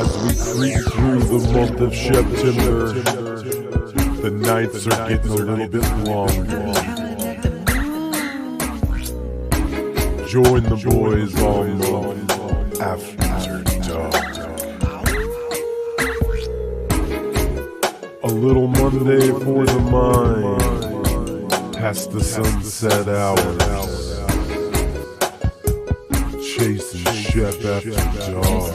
As we creep through the month of September, the nights are getting a little bit longer. Join the boys all month after dark. A little Monday for the mind, past the sunset hours. Chasenshep after dark.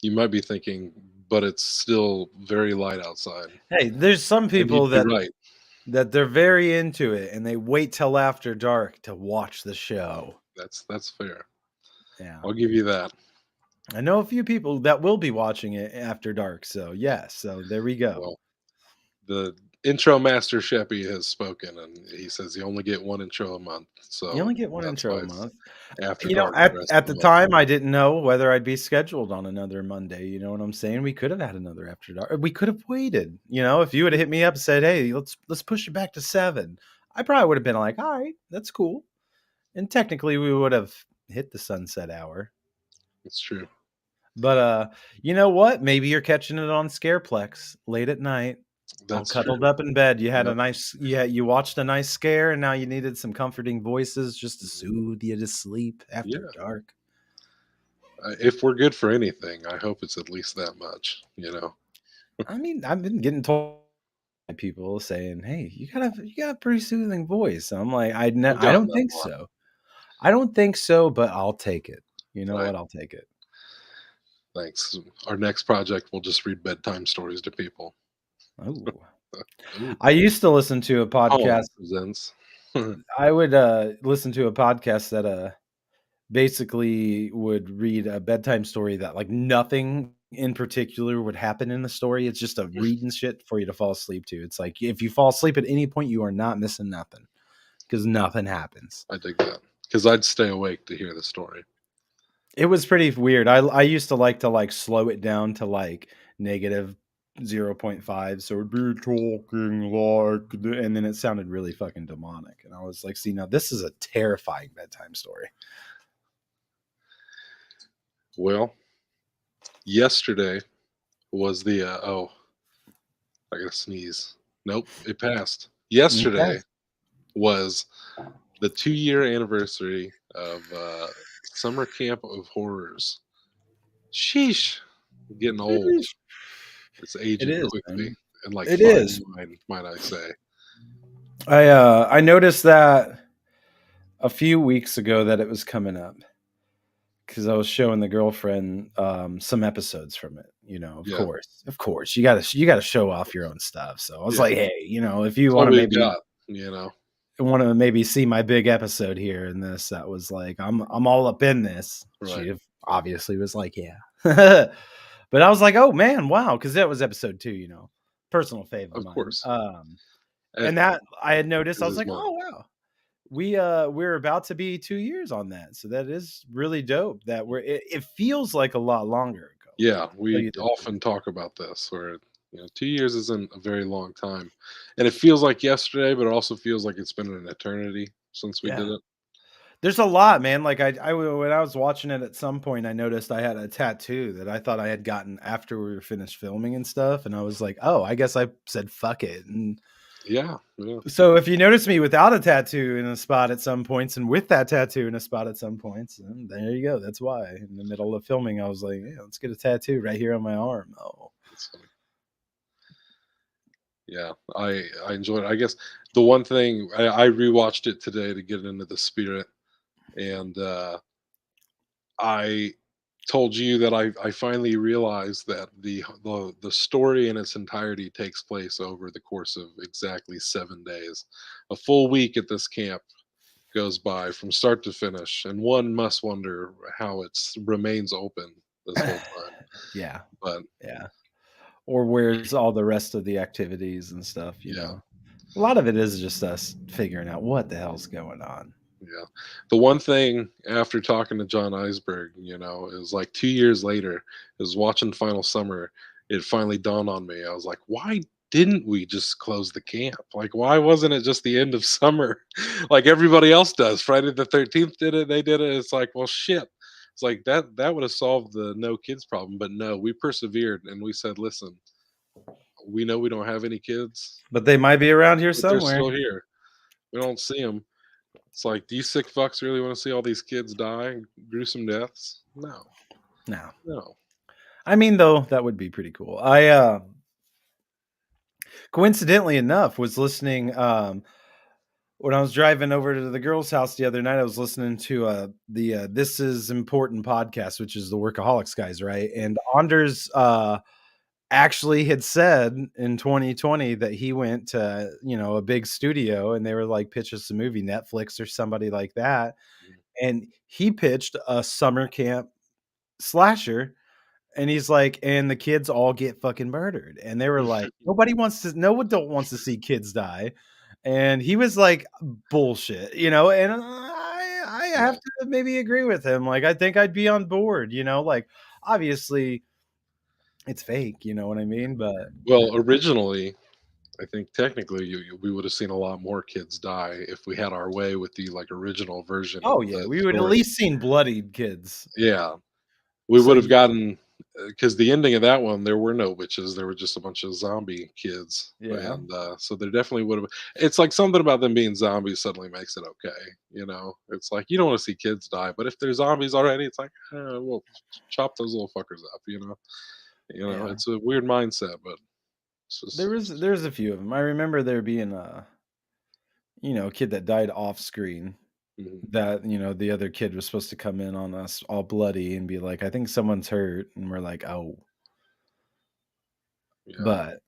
You might be thinking, but it's still very light outside. Hey, there's some And people you'd be right. that they're very into it and they wait till after dark to watch the show. That's fair. Yeah. I'll give you that. I know a few people that will be watching it after dark, so yes, so there we go. Well, the intro master Sheppy has spoken, and he says you only get one intro a month. So You only get one that's intro why a it's month. after You know, dark at, the rest at of the month. time, I didn't know whether I'd be scheduled on another Monday. You know what I'm saying? We could have had another after dark. We could have waited. You know, if you would have hit me up and said, "Hey, let's push it back to 7," I probably would have been like, "All right, that's cool." And technically, we would have hit the sunset hour. It's true. But you know what? Maybe you're catching it on Scareplex late at night, all That's cuddled true. up in bed. You had Yep. a nice, you watched a nice scare, and now you needed some comforting voices just to soothe you to sleep after Yeah. dark. If we're good for anything, I hope it's at least that much. You know. I mean, I've been getting told by people saying, "Hey, you got a pretty soothing voice." I'm like, I've I gotten don't that think a lot. so. I don't think so, but I'll take it. You know Right. what? I'll take it. Thanks. Our next project, we'll just read bedtime stories to people. Oh, Ooh. I used to listen to a Home podcast. presents. I would listen to a podcast that basically would read a bedtime story that like nothing in particular would happen in the story. It's just a reading shit for you to fall asleep to. It's like if you fall asleep at any point, you are not missing nothing because nothing happens. I dig that because I'd stay awake to hear the story. It was pretty weird. I used to like slow it down to like negative 0.5, so it'd be talking like, and then it sounded really fucking demonic, and I was like, see, now this is a terrifying bedtime story. Well, yesterday was the oh, I gotta sneeze. Nope, it passed. Yesterday was the 2-year anniversary of Summer Camp of Horrors. Sheesh, I'm getting old. It's It aging is, quickly man. and like It fine is. wine, might I say. I noticed that a few weeks ago that it was coming up because I was showing the girlfriend some episodes from it. You know, Yeah, of course, you gotta show off your own stuff. So I was yeah. like, hey, you know, if you That's want what to we've maybe got, you know. see my big episode here in this, that was like, I'm all up in this. Right. She obviously was like, yeah, but I was like, oh man, wow, because that was episode 2. You know, personal fave of Of mine. course. And that I had noticed, I was Is like, mine. oh wow. We're about to be 2 years on that, so that is really dope. That it feels like a lot longer ago. Yeah, Tell we you the often talk about this where 2 years isn't a very long time, and it feels like yesterday, but it also feels like it's been an eternity since we did Yeah. it. There's a lot, man. Like when I was watching it at some point, I noticed I had a tattoo that I thought I had gotten after we were finished filming and stuff, and I was like, oh, I guess I said fuck it. And Yeah. so if you notice me without a tattoo in a spot at some points and with that tattoo in a spot at some points, then there you go. That's why in the middle of filming, I was like, yeah, let's get a tattoo right here on my arm. Oh, That's funny. Yeah, I enjoyed it. I guess the one thing I rewatched it today to get into the spirit, and I told you that I finally realized that the story in its entirety takes place over the course of exactly 7 days. A full week at this camp goes by from start to finish, and one must wonder how it remains open this whole time. yeah, But yeah. Or where's all the rest of the activities and stuff? You yeah, know, a lot of it is just us figuring out what the hell's going on. Yeah. The one thing after talking to John Eisberg, is like 2 years later, is watching Final Summer. It finally dawned on me. I was like, why didn't we just close the camp? Like, why wasn't it just the end of summer like everybody else does? Friday the 13th did it. They did it. It's like, well, shit. It's like that would have solved the no kids problem. But no, we persevered and we said, listen, we know we don't have any kids, But they might be around here but they're somewhere. still here. We don't see them. It's like, do you sick fucks really want to see all these kids die, gruesome deaths? No, No. no. I mean, though, that would be pretty cool. I coincidentally enough was listening when I was driving over to the girl's house the other night. I was listening to the This Is Important podcast, which is the Workaholics guys, right? And Anders actually had said in 2020 that he went to, a big studio and they were like, pitch us a movie, Netflix or somebody like that. And he pitched a summer camp slasher. And he's like, and the kids all get fucking murdered. And they were like, no one don't wants to see kids die. And he was like, bullshit, and I have Yeah. to maybe agree with him. Like, I think I'd be on board, like, obviously it's fake, you know what I mean? But Well, originally, I think technically we would have seen a lot more kids die if we had our way with the like original version oh of yeah, the we would at story. least seen bloodied kids. Yeah, we So would have gotten because the ending of that one, there were no witches. There were just a bunch of zombie kids, yeah. and so there definitely would have. It's like something about them being zombies suddenly makes it okay. It's like you don't want to see kids die, but if they're zombies already, it's like well, chop those little fuckers up. Yeah. It's a weird mindset, but it's There just was there's a few of them. I remember there being a kid that died off screen. mhm, That, the other kid was supposed to come in on us all bloody and be like, "I think someone's hurt," and we're like, "Oh." yeah, But,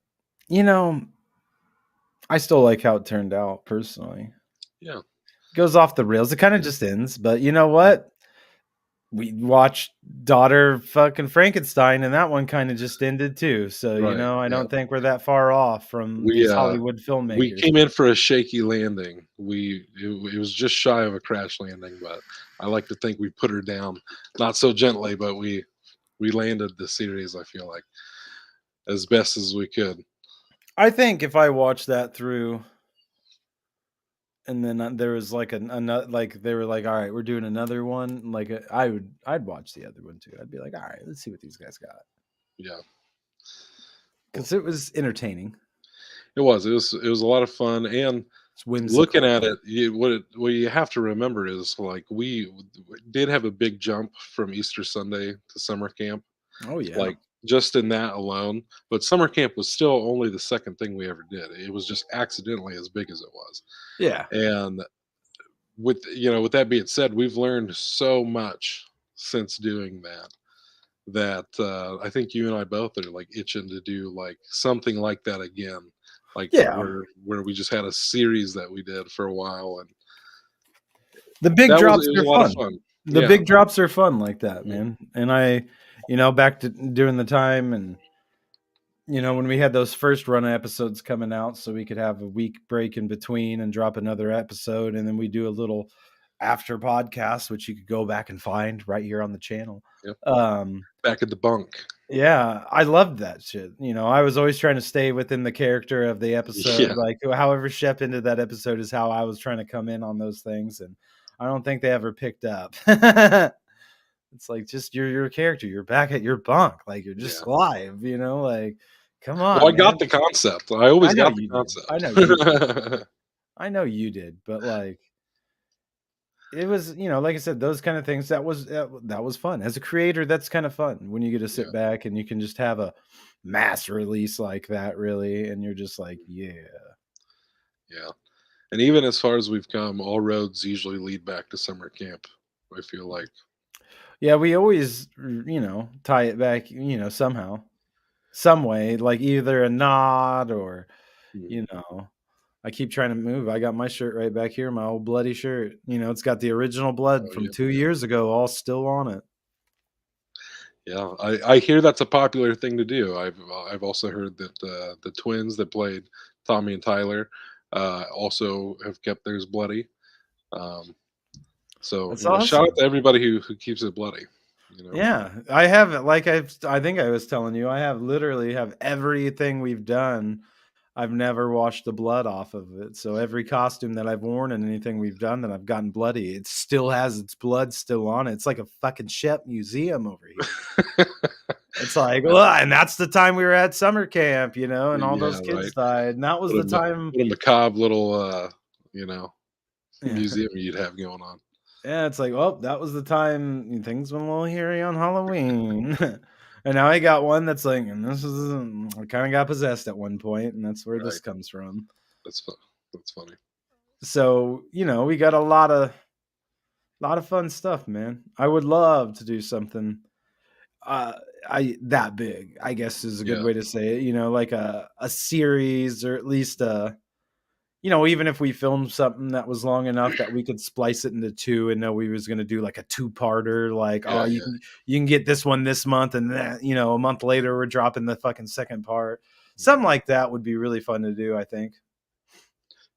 you know, I still like how it turned out personally. yeah, Goes off the rails. It kinda just ends, but you know what? We watched Daughter fucking Frankenstein, and that one kinda just ended too. So, right, I yeah. don't think we're that far off from We these Hollywood we filmmakers. came in for a shaky landing. It was just shy of a crash landing, but I like to think we put her down, not so gently, but we landed the series. I feel like as best as we could. I think if I watched that through and then there was like another, like they were like, all right, we're doing another one. Like I'd watch the other one too. I'd be like, all right, let's see what these guys got Yeah, because it was entertaining. it was. It was a lot of fun, and It's looking whimsical. at it, what you have to remember is like we did have a big jump from Easter Sunday to summer camp, Oh yeah, like just in that alone. But summer camp was still only the second thing we ever did. It was just accidentally as big as it was. yeah, And with that being said, we've learned so much since doing that I think you and I both are like itching to do like something like that again, like yeah. where we just had a series that we did for a while, and The big drops it was are a lot of fun. fun. The Yeah. big drops are fun like that, Mhm. man. And back to doing the time and when we had those first run of episodes coming out, so we could have a week break in between and drop another episode, and then we do a little after podcast, which you could go back and find right here on the channel. Yep. Um, Back at the bunk. yeah, I loved that shit. I was always trying to stay within the character of the episode. Yeah. Like, however Shep into that episode is how I was trying to come in on those things, and I don't think they ever picked up. It's like just your character. You're back at your bunk, like you're just Yeah. live. Like, come Well, I on, got man. the concept. I I always know got the you did. I know you did. concept. I know you did. But like, it was, like I said, those kind of things. That was fun. As a creator, that's kind of fun when you get to sit Yeah. back and you can just have a mass release like that, really, and you're just like, yeah, Yeah. And even as far as we've come, all roads usually lead back to summer camp. I feel like. yeah. We always, tie it back, somehow, some way, like either a nod or, Mhm. you know. I keep trying to move. I got my shirt right back here, my old bloody shirt. It's got the original blood Oh from yeah. 2 years ago, all still on it. Yeah, I hear that's a popular thing to do. I've also heard that the twins that played Tommy and Tyler also have kept theirs bloody. Um, So That's shout out awesome. to everybody who keeps it bloody. Yeah, I have like I think I was telling you, I have literally have everything we've done. I've never washed the blood off of it. So every costume that I've worn and anything we've done that I've gotten bloody, it still has its blood still on it. It's like a fucking Shep museum over here. It's like, well, and that's the time we were at summer camp, and all Yeah, those right. kids died. And that was the time. What a macabre little you know Yeah, museum you'd have going on. yeah, it's like, well, that was the time things went a little hairy on Halloween. And now I got one that's like, and this is, I kind of got possessed at one point, and that's where this Right. comes from. That's fun. That's funny. So, we got a lot of fun stuff, man. I would love to do something uh I that big, I guess is a good Yeah. way to say it, like a series, or at least even if we filmed something that was long enough that we could splice it into two and know we was going to do like a two-parter, like, oh, Yeah. you can get this one this month, and then a month later we're dropping the fucking second part. Yeah. Something like that would be really fun to do, I think.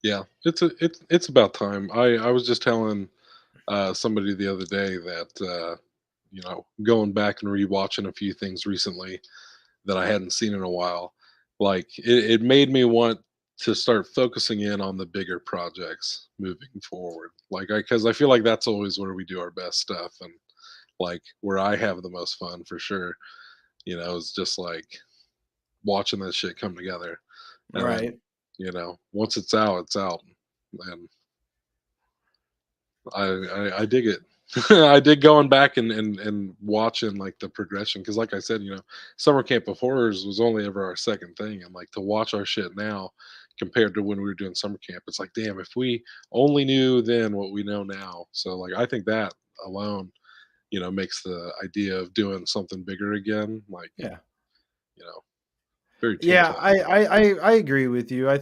Yeah. It's about time. I was just telling somebody the other day that going back and rewatching a few things recently that I hadn't seen in a while, like it made me want to start focusing in on the bigger projects moving forward. Like because I feel like that's always where we do our best stuff, and like where I have the most fun for sure. Is just like watching that shit come together, and then Right. once it's out, it's out, and I dig it. I dig going back and watching like the progression because, like I said, Summer Camp of Horrors was only ever our second thing, and like to watch our shit now compared to when we were doing summer camp, it's like, damn, if we only knew then what we know now. So like, I think that alone, makes the idea of doing something bigger again, like, Yeah. you know, very Yeah, tantalizing. I agree with you. I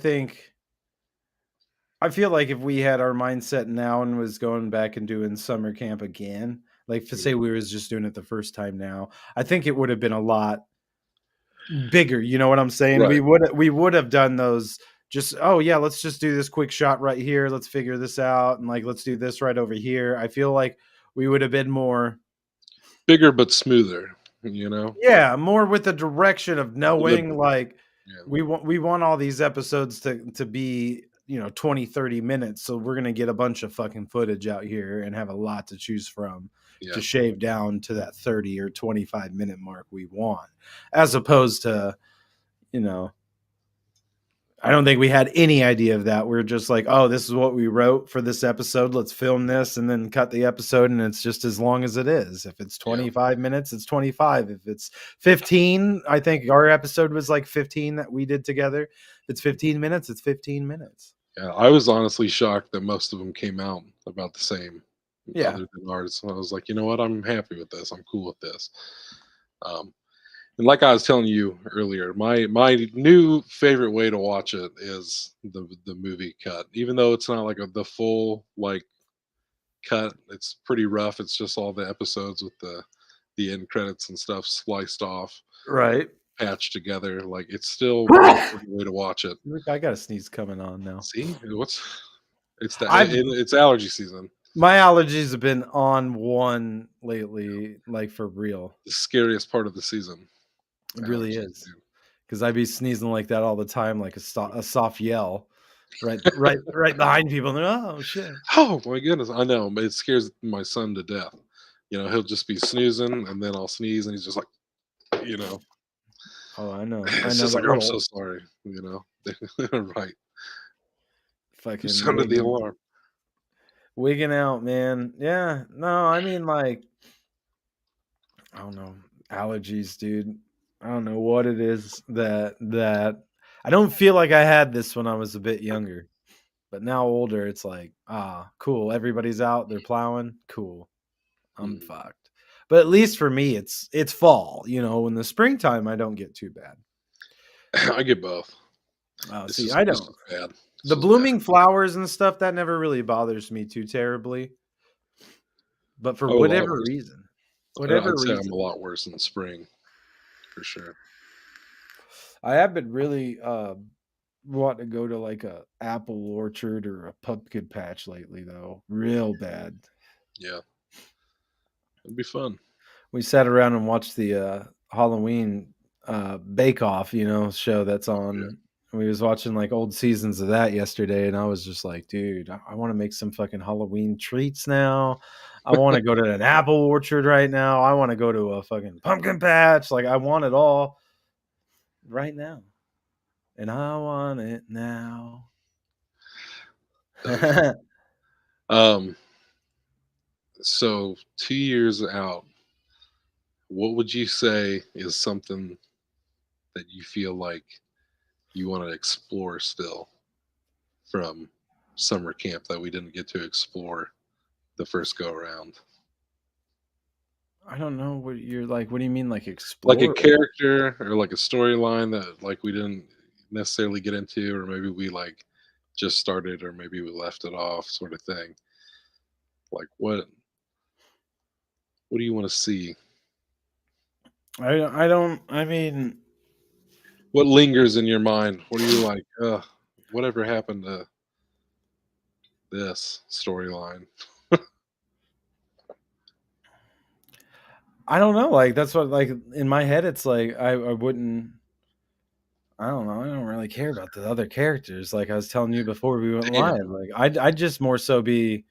feel like if we had our mindset now and was going back and doing summer camp again, like to say Mhm. we was just doing it the first time now, I think it would have been a lot bigger. You know what I'm saying? We Right. would have done those, just, oh yeah, let's just do this quick shot right here. Let's figure this out, and like let's do this right over here. I feel like we would have been more, Bigger but smoother, you know, yeah, more with the direction of knowing, deliberate. like, Yeah. we want all these episodes to be 20-30 minutes, so we're gonna get a bunch of fucking footage out here and have a lot to choose from to Yeah. shave down to that 30 or 25-minute mark we want, as opposed to, you know I don't think we had any idea of that. We're just like, oh, this is what we wrote for this episode. Let's film this and then cut the episode. And it's just as long as it is. If it's Yeah. 25 minutes, it's 25. If it's 15, I think our episode was like 15 that we did together. If it's 15 minutes, it's 15 minutes. Yeah. I was honestly shocked that most of them came out about the same, Yeah. other than ours. So I was like, you know what? I'm happy with this. I'm cool with this. Um, and like I was telling you earlier, my new favorite way to watch it is the movie cut. Even though it's not like the full like cut, it's pretty rough. It's just all the episodes with the end credits and stuff sliced off, Right. patched together. Like it's still my favorite way to watch it. I got a sneeze coming on now. See, it's that I've it's allergy season. My allergies have been on one lately, like for real. The scariest part of the season. It really Allergies, is. dude. Because I be sneezing like that all the time, like a soft yell, right behind people. And they're, oh shit! Oh my goodness, I know, but it scares my son to death. He'll just be snoozing, and then I'll sneeze, and he's just like, Oh, I know. I it's know just like, that I'm so little sorry, right? You fucking sounded the alarm. wigging out, man. Yeah, no, I mean, like, I don't know, allergies, dude. I don't know what it is that I don't feel like I had this when I was a bit younger, but now older, it's like, cool. Everybody's out, they're plowing, cool. I'm Mhm. fucked. But at least for me, it's fall. In the springtime, I don't get too bad. I get both. See, I This don't. is bad. This The is bad. blooming flowers and stuff, that never really bothers me too terribly. But for Oh, a lot worse. whatever I'd say I'm a reason, lot worse in the spring for sure. I have been really wanting to go to like a apple orchard or a pumpkin patch lately, though. Real bad. Yeah, it'd be fun. We sat around and watched the Halloween Bake Off, show that's Yeah. on. We was watching like old seasons of that yesterday, and I was just like, dude, I want to make some fucking Halloween treats now. I want to go to an apple orchard right now. I want to go to a fucking pumpkin patch. Like I want it all right now, and I want it now. Okay. Um. So 2 years out, what would you say is something that you feel like you want to explore still from summer camp that we didn't get to explore the first go around? I don't know what you're like. What do you mean, like Like a explore? character or like a storyline that like we didn't necessarily get into, or maybe we like just started, or maybe we left it off, sort of thing. Like what do you want to see? I don't. I mean, What lingers in your mind? What are you like? Whatever happened to this storyline? I don't know. Like that's what like in my head it's like I wouldn't I don't know. I don't really care about the other characters. Like I was telling you before we went Damn. live. Like I'd just more so be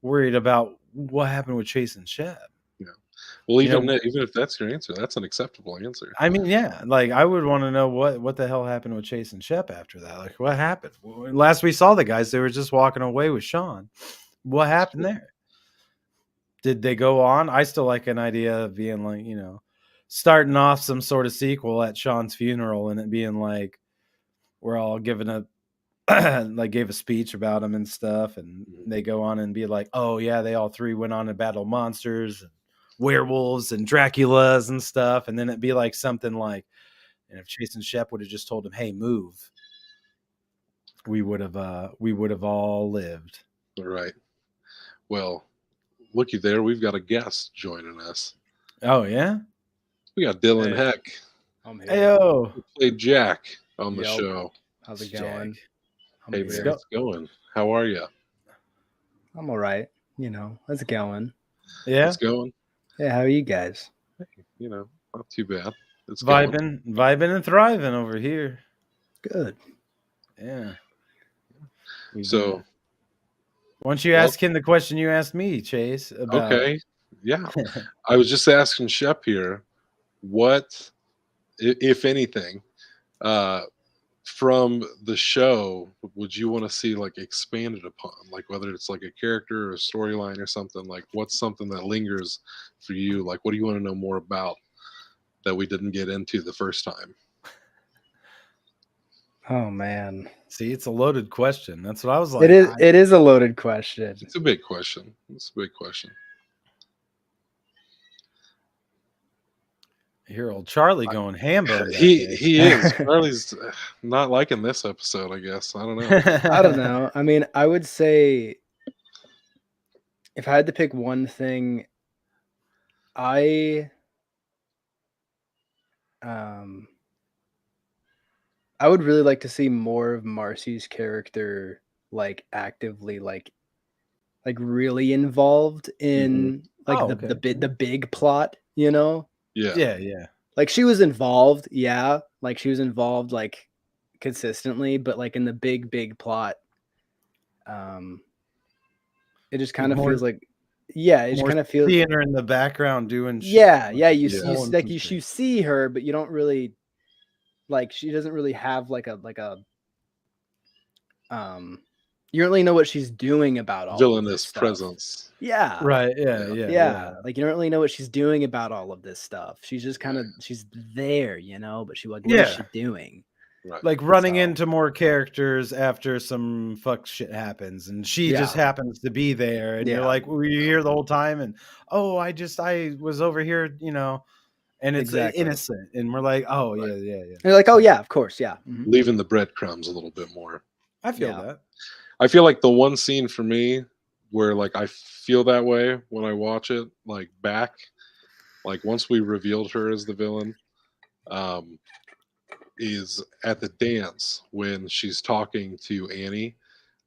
worried about what happened with Chase and Shep. Yeah. Well, You know, even if that's your answer, that's an acceptable answer. I mean, yeah, like I would want to know what the hell happened with Chase and Shep after that. Like what happened? Last we saw the guys, they were just walking away with Sean. What happened there? Did they go on? I still like an idea of being like, starting off some sort of sequel at Sean's funeral and it being like we're all giving a like gave a speech about him and stuff, and Mhm. they go on and be like, oh yeah, they all three went on to battle monsters and werewolves and Draculas and stuff, and then it'd be like something like, and if Chase and Shep would have just told him, hey, move, we would have all lived. All right. Well, looky there, we've got a guest joining us. Oh yeah. We got Dylan Hey. Heck, I'm here. Heyo. who played Jack on the Yep. show. How's it Jack. going? I'm Hey here. man, go. it's going. How are you? I'm all right. How's it going? Yeah. It's going. Hey, how are you guys? Not too bad. It's going. Vibing and thriving over here. Good. Yeah. We've So, been- why don't you well- ask him the question you asked me, Chase? About okay, yeah. I was just asking Shep here, what, if anything, from the show would you want to see like expanded upon, like whether it's like a character or a storyline or something? Like what's something that lingers for you? Like what do you want to know more about that we didn't get into the first time? Oh man, See, it's a loaded question. That's what I was like. it is. It is a loaded question. It's a big question. It's a big question. I hear old Charlie going hambo. He is. Charlie's not liking this episode, I guess. I don't know. I don't know. I mean, I would say if I had to pick one thing, I would really like to see more of Marcy's character like actively like really involved in like Oh, the big plot, you know? Yeah. Yeah. Like she was involved, yeah. Like she was involved like consistently, but like in the big plot, it just kind of More- feels like, yeah, it just More kind of feels, seeing her in the background doing shit. yeah. You Yeah. see, Pulling like some you strings. see her, but you don't really like. She doesn't really have like a You don't really know what she's doing about all of this Villainous stuff. presence. Yeah, Right. Yeah. yeah. Like you don't really know what she's doing about all of this stuff. She's just kind of she's there, but she like what is Yeah. she doing? Right. Like running So- into more characters after some fuck shit happens, and she just Yeah. happens to be there, and you're Yeah. like, were you here the whole time? And I was over here, and it's Exactly. innocent, and we're like, oh Right. yeah. And you're like, oh yeah, of course, yeah. Mhm. Leaving the breadcrumbs a little bit more. I feel Yeah. that. I feel like the one scene for me where like I feel that way when I watch it, like back, like once we revealed her as the villain, is at the dance when she's talking to Annie,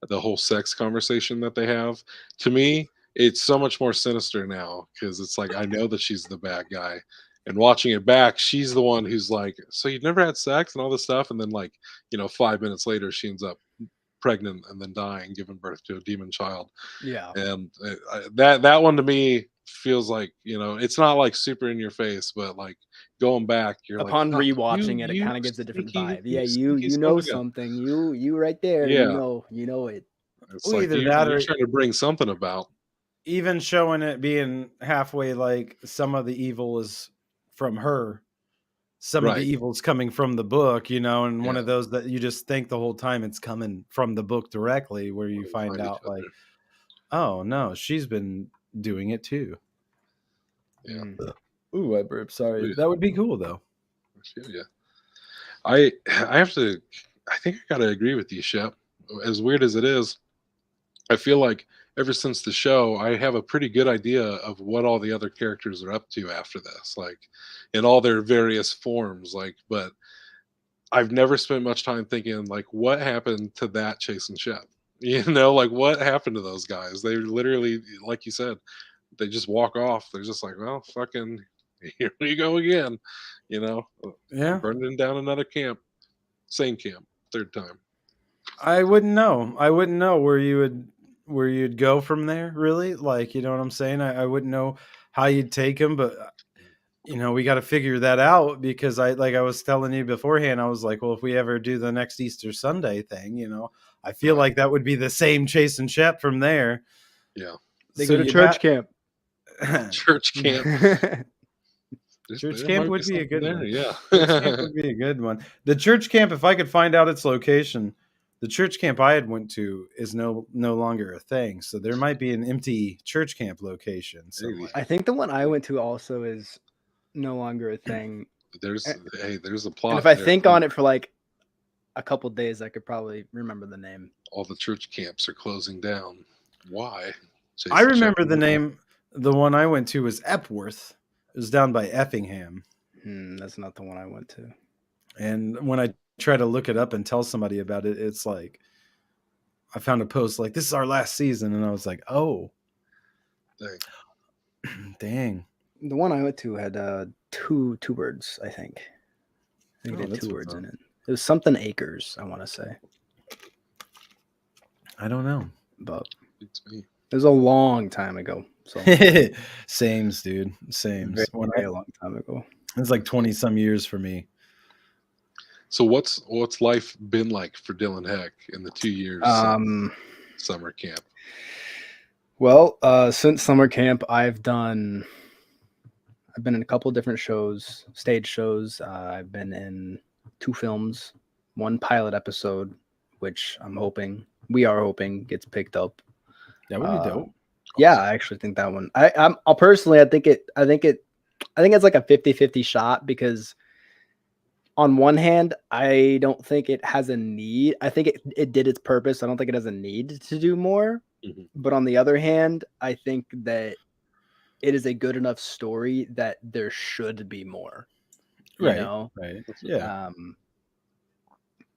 the whole sex conversation that they have. To me, it's so much more sinister now because it's like I know that she's the bad guy. And watching it back, she's the one who's like, "So you've never had sex and all this stuff," and then like 5 minutes later, she ends up pregnant and then dying, giving birth to a demon child. Yeah. And that one to me feels like it's not like super in your face, but like going back, you're like, Upon "Fuck, rewatching it, it you kind of gives a different sneaky, vibe. you Yeah, sneaky you son of know a gun." something. You right there. Yeah, You know it. it's Well, like either that you're or trying to bring something about. even showing it being halfway like some of the evil is from her. Some of the Right. evil's coming from the book, and one Yeah. of those that you just think the whole time it's coming from the book directly, where you When we find find each out like, other. oh no, she's been doing it too. Yeah. Ooh, I burped. Sorry. Yeah. That would be cool though. I feel ya. I have to. I think I gotta agree with you, Shep. As weird as it is, I feel like ever since the show, I have a pretty good idea of what all the other characters are up to after this, like in all their various forms. Like, but I've never spent much time thinking like, what happened to that Chase and Shep? Like what happened to those guys? They literally, like you said, they just walk off. They're just like, well, fucking, here we go again. Yeah. Burning down another camp, same camp, third time. I wouldn't know. I wouldn't know where you'd go from there, really. Like, you know what I'm saying? I wouldn't know how you'd take him, but we got to figure that out because I was telling you beforehand, I was like, well, if we ever do the next Easter Sunday thing, I feel Right. like that would be the same Chase and Shep from there. Yeah. They go to church camp. Church camp. Church There camp might would be a something good there, one. yeah. Church camp would be a good one. The church camp, if I could find out its location, the church camp I had went to is no longer a thing. So there might be an empty church camp location Maybe. somewhere. I think the one I went to also is no longer a thing. There's a plot. And if I there, think too. on it for like a couple days, I could probably remember the name. All the church camps are closing down. Why? I remember the name. The one I went to was Epworth. It was down by Effingham. That's not the one I went to. And when I try to look it up and tell somebody about it, it's like I found a post like, this is our last season. And I was like, oh, dang. The one I went to had two words, I think. I think it had 2 words in it. It was something acres, I want to say. I don't know. But it's me. It was a long time ago. So Sames, dude. Sames. Very a long time ago. It's like 20 some years for me. So what's life been like for Dylan Heck in the 2 years since summer camp? Well, since summer camp, I've been in a couple different shows, stage shows. I've been in 2 films, 1 pilot episode, which we are hoping gets picked up. That would be dope. Yeah, I actually think that one. I'll personally, I think it's like a 50-50 shot because on one hand, I don't think it has a need. I think it did its purpose. I don't think it has a need to do more. Mm-hmm. But on the other hand, I think that it is a good enough story that there should be more. Right. Right. Yeah.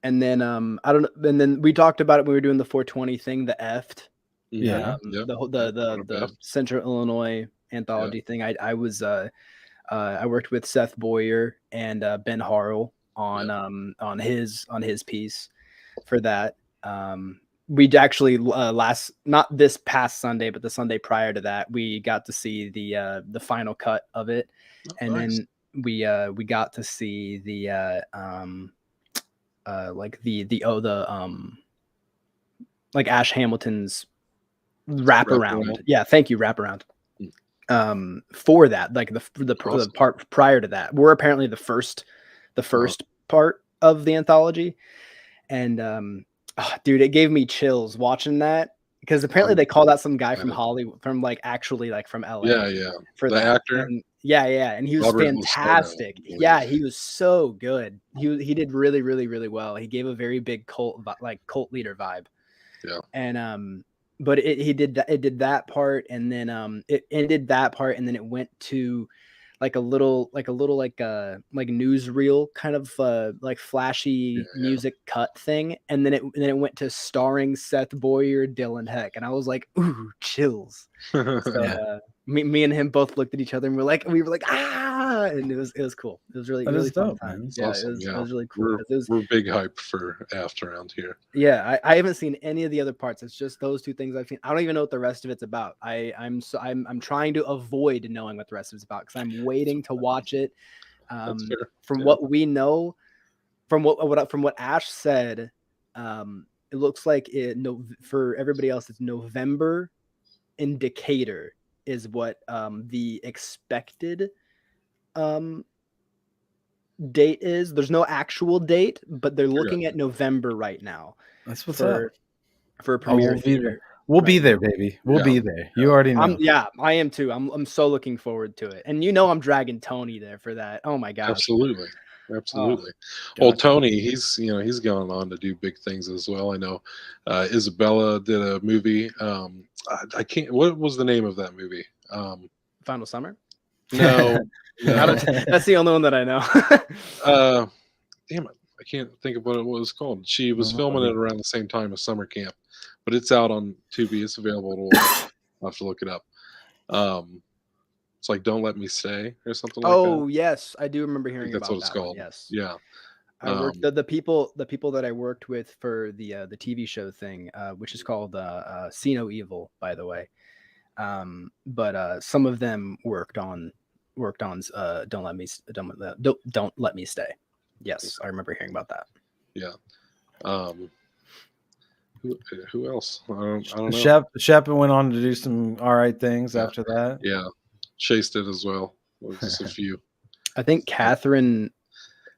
And then I don't know. And then we talked about it when we were doing the 420 thing, the EFT. Yeah. The Central Illinois anthology thing. I worked with Seth Boyer and Ben Harrell on his piece for that. We actually not this past Sunday, but the Sunday prior to that, we got to see the final cut of it, and nice. then we got to see the like Ash Hamilton's wraparound. Yeah, thank you, wraparound. For that, like the part prior to that, we're apparently the first part of the anthology, and dude, it gave me chills watching that because apparently they called out some guy from Hollywood, from like actually like from LA. Yeah, for the that. actor. And and he was fantastic. Yeah, he was so good. He did really, really, really well. He gave a very big cult leader vibe. Yeah, and but it did that part, and then it ended that part, and then it went to like a little like newsreel kind of like flashy music cut thing, and then it went to starring Seth Boyer, Dylan Heck, and I was like, ooh, chills. So me and him both looked at each other and we were like ah, and it was cool. It was really fun dope, time. man. Yeah, awesome. it was really cool. We're big hype for Aft around here. Yeah, I haven't seen any of the other parts. It's just those two things I've seen. I don't even know what the rest of it's about. I'm trying to avoid knowing what the rest of it's about because I'm waiting to watch it. That's fair. From what we know, from what Ash said, it looks like for everybody else it's November in Decatur is what the expected date is. There's no actual date, but they're looking at November right now. That's what's up. For a premiere. We'll be there, baby. We'll be there. You already know. I am too. I'm so looking forward to it. And I'm dragging Tony there for that. Oh my gosh. Absolutely. Oh, Well, Tony, he's going on to do big things as well. I know Isabella did a movie. I can't. What was the name of that movie? Final Summer? No. That's the only one that I know. Damn it. I can't think of what it was called. She was filming it around the same time as summer camp, but it's out on Tubi. It's available to watch. I'll have to look it up. It's like Don't Let Me Stay or something like that. Oh, yes. I do remember hearing about that. That's what it's called. Yes. Yeah. I worked the people that I worked with for the TV show thing, which is called See No Evil, by the way. But some of them worked on Don't Let Me Stay. Yes, I remember hearing about that. Yeah. Who else? I don't know. Shep went on to do some all right things after that. Yeah. Chase did as well. Just a few. I think Catherine.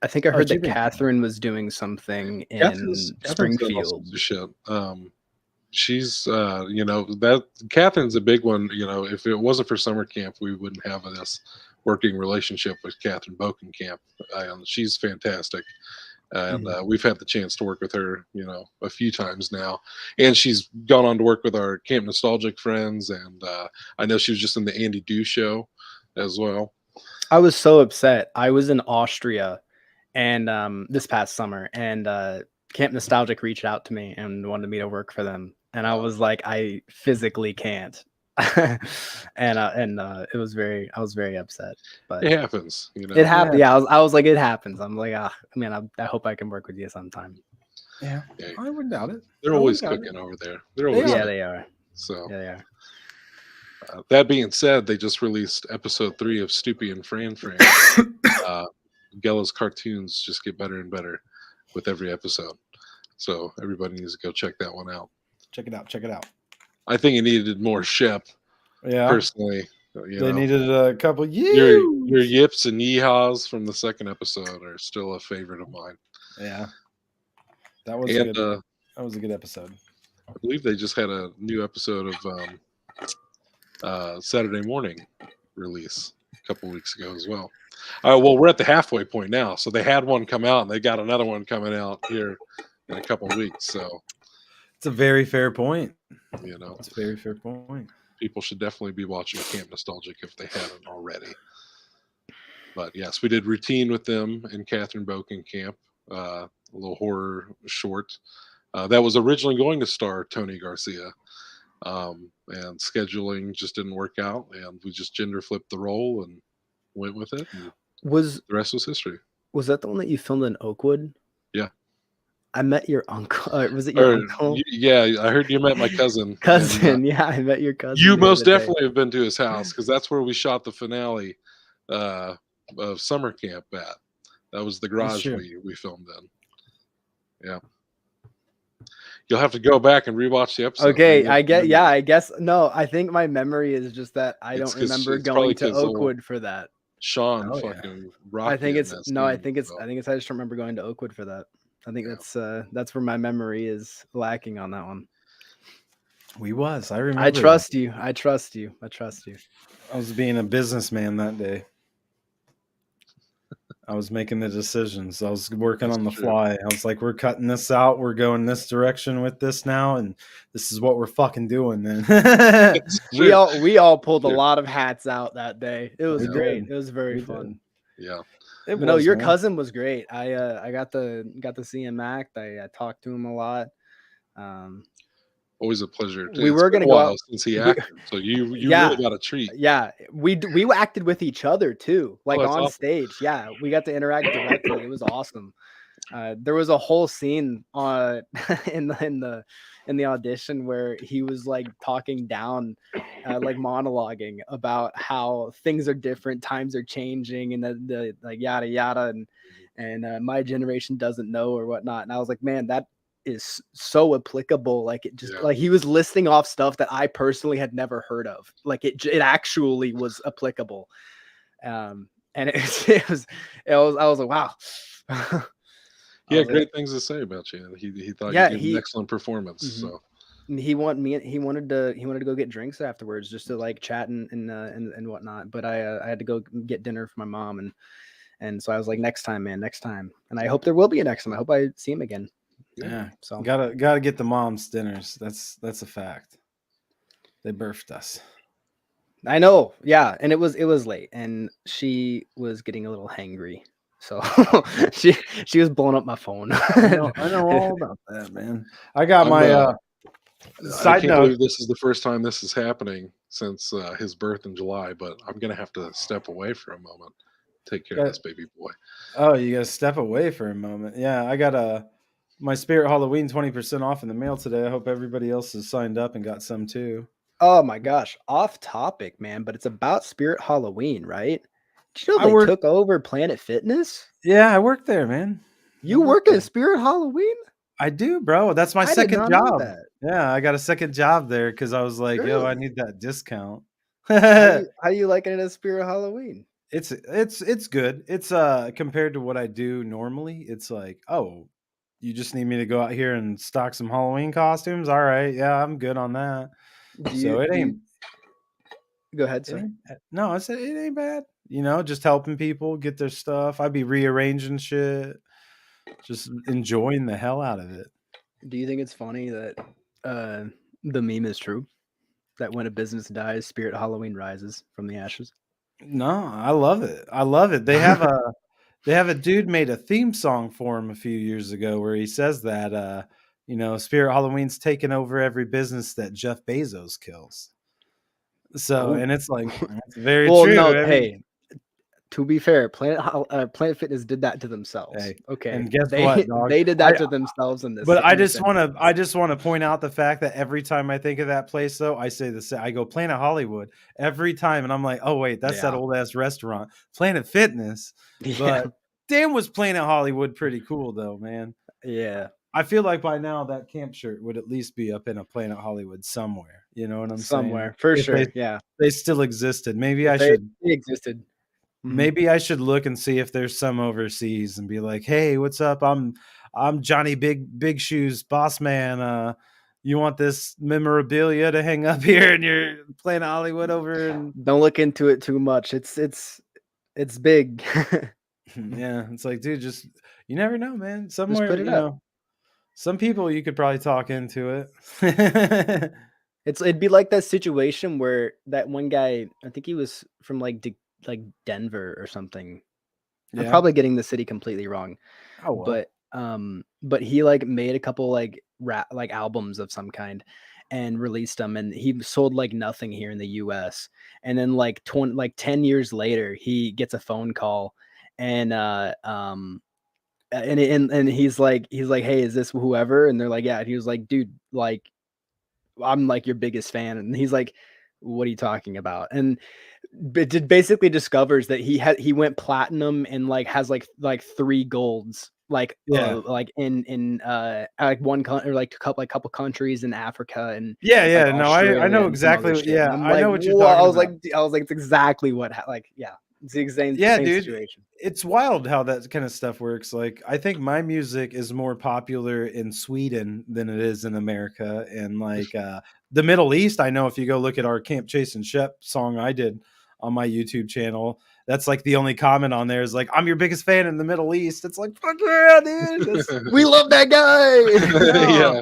I think I heard that Catherine was doing something in Springfield. Shit. She's that Catherine's a big one. If it wasn't for summer camp, we wouldn't have this working relationship with Catherine Bokenkamp. She's fantastic. And we've had the chance to work with her, a few times now. And she's gone on to work with our Camp Nostalgic friends. And I know she was just in the Andy Do show as well. I was so upset. I was in Austria and this past summer, and Camp Nostalgic reached out to me and wanted me to work for them. And I was like, I physically can't. and I was very upset, but it happens, It happened. Yeah, I was like, it happens. I'm like, I hope I can work with you sometime. Yeah, I wouldn't doubt it. They're always cooking over there. They're always they are. So yeah, they are. That being said, they just released episode 3 of Stoopy and Fran. Gella's cartoons just get better and better with every episode. So everybody needs to go check that one out. Check it out. I think it needed more Shep. Yeah. Personally. They needed a couple your yips and yeehaws from the second episode are still a favorite of mine. Yeah. That was a good episode. I believe they just had a new episode of Saturday Morning release a couple weeks ago as well. Well, we're at the halfway point now. So they had one come out and they got another one coming out here in a couple weeks. So it's a very fair point. It's a very fair point. People should definitely be watching Camp Nostalgic if they haven't already. But yes, we did Routine with them and Catherine Bokenkamp, a little horror short. That was originally going to star Tony Garcia. And scheduling just didn't work out, and we just gender flipped the role and went with it. And the rest was history. Was that the one that you filmed in Oakwood? Yeah. I met your uncle. Was it your uncle? Yeah, I heard you met my cousin. Yeah, I met your cousin. You most definitely have been to his house because that's where we shot the finale of summer camp at. That was the garage we filmed in. Yeah. You'll have to go back and rewatch the episode. Okay, I guess. No, I think my memory is just that I don't remember going to Oakwood for that. Sean rocked. I think it's I just don't remember going to Oakwood for that. I think that's where my memory is lacking on that one. I remember. I trust you. I was being a businessman that day. I was making the decisions. I was working That's on the true. fly. I was like, we're cutting this out. We're going this direction with this now, and this is what we're fucking doing, man. That's We true. all pulled a True. lot of hats out that day. It was We great. did. It was very We fun. Yeah. It But no, was, your man. cousin was great. I got to see him act. I talked to him a lot. Always a pleasure. We It's were been gonna a go while out. since he we- acted, so you Yeah. really got a treat. Yeah, we acted with each other too, like that's on awesome. stage. Yeah, we got to interact directly. It was awesome. There was a whole scene in the audition where he was like talking down, like monologuing about how things are different, times are changing, and the like yada yada, and my generation doesn't know or whatnot. And I was like, man, that is so applicable. Like it just Yeah. like he was listing off stuff that I personally had never heard of. Like it actually was applicable. And it was I was like, wow. He had great things to say about you. He thought Yeah, you gave an excellent performance. Mhm. So He wanted to go get drinks afterwards just to like chat and whatnot. But I had to go get dinner for my mom, and so I was like, next time, man, next time. And I hope there will be a next time. I hope I see him again. Yeah. So Gotta get the moms dinners. That's a fact. They birthed us. I know, yeah, and it was late, and she was getting a little hangry, so she was blowing up my phone. I know all about that, man. I got I'm, my I side can't note. believe this is the first time this is happening since his birth in July. But I'm gonna have to step away for a moment. Take care of this baby boy. Oh, you gotta step away for a moment. Yeah, I got my Spirit Halloween 20% off in the mail today. I hope everybody else has signed up and got some too. Oh my gosh, off topic, man, but it's about Spirit Halloween, right? Did you know I they work- took over Planet Fitness? Yeah, I work there, man. You work at Spirit Halloween? I do, bro. That's my I did second not know job. that. Yeah, I got a second job there because I was like, yo, I Really? need that discount. How you liking it at Spirit Halloween? It's good. It's compared to what I do normally, it's like, oh, you just need me to go out here and stock some Halloween costumes? All right, yeah, I'm good on that. So it ain't. Go ahead, sir. No, I said it ain't bad. You know, just helping people get their stuff. I'd be rearranging shit, just enjoying the hell out of it. Do you think it's funny that the meme is true? That when a business dies, Spirit Halloween rises from the ashes? No, I love it. I love it. They have a dude made a theme song for him a few years ago where he says that Spirit Halloween's taken over every business that Jeff Bezos kills. So, and it's like that's very true. No, hey, to be fair, Planet Fitness did that to themselves. Hey, okay, and guess what, dog? They did that to themselves in this. But I just want to point out the fact that every time I think of that place, though, I say this. I go Planet Hollywood every time, and I'm like, oh wait, that's that old ass restaurant, Planet Fitness. But damn, was Planet Hollywood pretty cool though, man. Yeah. I feel like by now that camp shirt would at least be up in a Planet Hollywood somewhere. You know what I'm saying? Somewhere, for sure. They still existed. Maybe they existed. Maybe I should look and see if there's some overseas and be like, hey, what's up? I'm Johnny Big Shoes, boss man. You want this memorabilia to hang up here in your Planet Hollywood over? And don't look into it too much. It's big. Yeah, it's like, dude, just you never know, man. Somewhere, just put it up. Some people you could probably talk into it. It'd be like that situation where that one guy, I think he was from like Denver or something. Yeah. I'm probably getting the city completely wrong. Oh, well. But he like made a couple like rap like albums of some kind and released them, and he sold like nothing here in the US. And then like 10 years later, he gets a phone call and he's like, hey, is this whoever? And they're like, yeah. And he was like, dude, like I'm like your biggest fan. And he's like, what are you talking about? And it basically discovers that he went platinum and like has like 3 golds like like in like one country or like a couple countries in Africa and like no, I know exactly what, I know what you're talking about. I was like it's exactly what it's the same dude, situation. It's wild how that kind of stuff works. Like I think my music is more popular in Sweden than it is in America, and like the Middle East. I know if you go look at our Camp Chasenshep song I did on my YouTube channel. That's like the only comment on there is like, I'm your biggest fan in the Middle East. It's like, fuck yeah, dude. We love that guy. Yeah.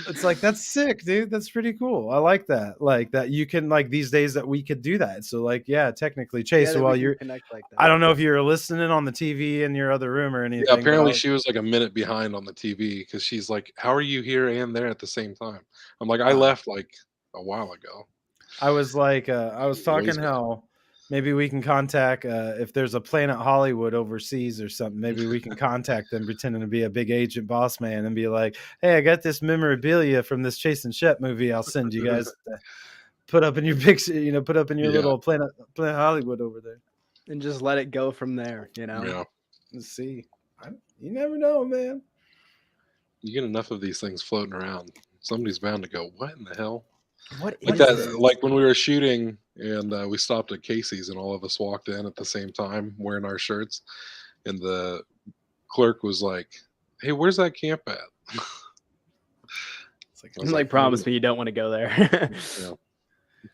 It's like, that's sick, dude. That's pretty cool. I like that. Like that you can, like, these days that we could do that. So like, yeah, technically, Chase, that while we can you're, connect like that. I don't know if you're listening on the TV in your other room or anything. Yeah, but apparently she was like a minute behind on the TV because she's like, "How are you here and there at the same time?" I'm like, "I left like a while ago." I was like, I was talking Always been. how maybe we can contact if there's a Planet Hollywood overseas or something. Maybe we can contact them pretending to be a big agent boss man and be like, "Hey, I got this memorabilia from this Chasenshep movie. I'll send you guys to put up in your picture. You know, put up in your Yeah. little Planet Hollywood over there." And just let it go from there, you know. Yeah, Let's see. You never know, man. you get enough of these things floating around, somebody's bound to go, "What in the hell?" What Like is that, this? like when we were shooting and we stopped at Casey's and all of us walked in at the same time wearing our shirts, and the clerk was like, "Hey, where's that camp at?" It's like, I was Like, promise me you don't want to go there. Yeah,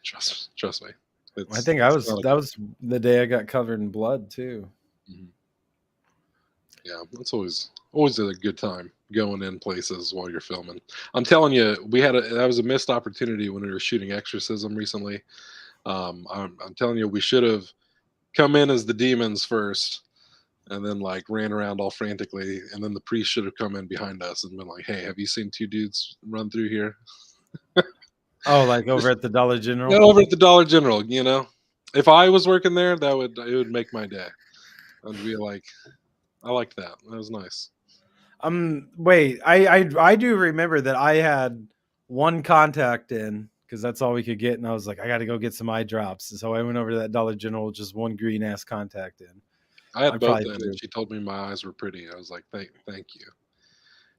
trust me. I think it's not that was the day I got covered in blood too. Yeah, that's always a good time going in places while you're filming. I'm telling you, that was a missed opportunity when we were shooting Exorcism recently. I'm telling you, we should have come in as the demons first, and then like ran around all frantically, and then the priest should have come in behind us and been like, "Hey, have you seen two dudes run through here?" Oh, like over at the Dollar General. Yeah, over at the Dollar General. You know, if I was working there, it would make my day. I'd be like, I liked that. That was nice. Wait, I do remember that I had one contact in because that's all we could get, and I was like, I got to go get some eye drops. So I went over to that Dollar General with just one green ass contact in. I had I both probably in, did. and she told me my eyes were pretty. I was like, thank you. And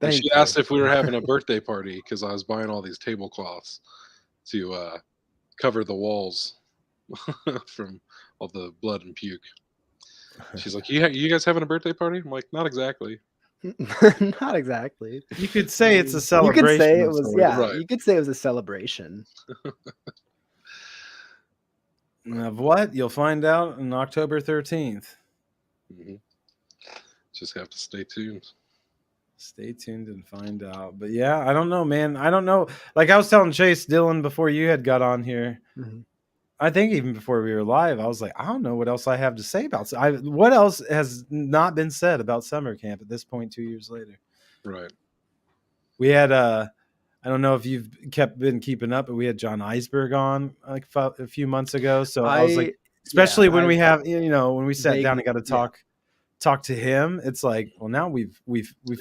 Thank she you. asked if we were having a birthday party because I was buying all these tablecloths to cover the walls from all the blood and puke. She's like, you guys having a birthday party? I'm like, not exactly. Not exactly. You could say it's a You celebration. could say it of was, sorts. yeah. Right. You could say it was a celebration. Of what? You'll find out on October 13th. hmm Just have to stay tuned. Stay tuned and find out. But yeah, I don't know, man. I don't know. Like I was telling Chase Dillon before you had got on here. Mhm. I think even before we were live, I was like, I don't know what else I have to say about. What else has not been said about summer camp at this point? 2 years later, Right. we had I don't know if you've been keeping up, but we had John Eisberg on like a few months ago. So I was like, especially when we have when we sat down and got to talk to him, it's like, well, now we've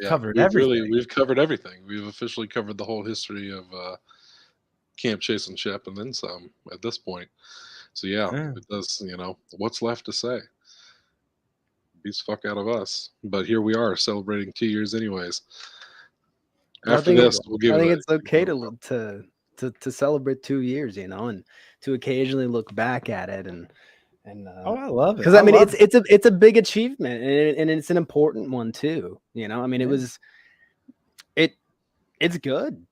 covered everything. We've covered everything. We've officially covered the whole history of Camp Chasenshep and then some at this point. So yeah, it does. What's left to say? Beats fuck out of us. But here we are celebrating 2 years, anyways. After this, we'll give. I think it's okay to celebrate 2 years, and to occasionally look back at it and I love it because I mean it's a big achievement and it's an important one too. I mean it's good.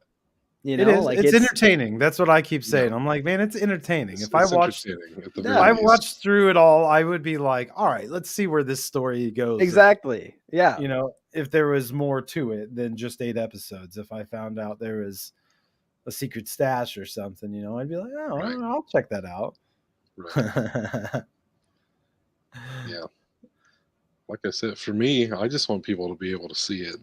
It is. Like it's entertaining. That's what I keep saying. I'm like, man, it's entertaining. If I watched through it all, I would be like, all right, let's see where this story goes. Exactly. Yeah. If there was more to it than just 8 episodes, if I found out there was a secret stash or something, I'd be like, oh, Right. I'll check that out. Right. Yeah. Like I said, for me, I just want people to be able to see it,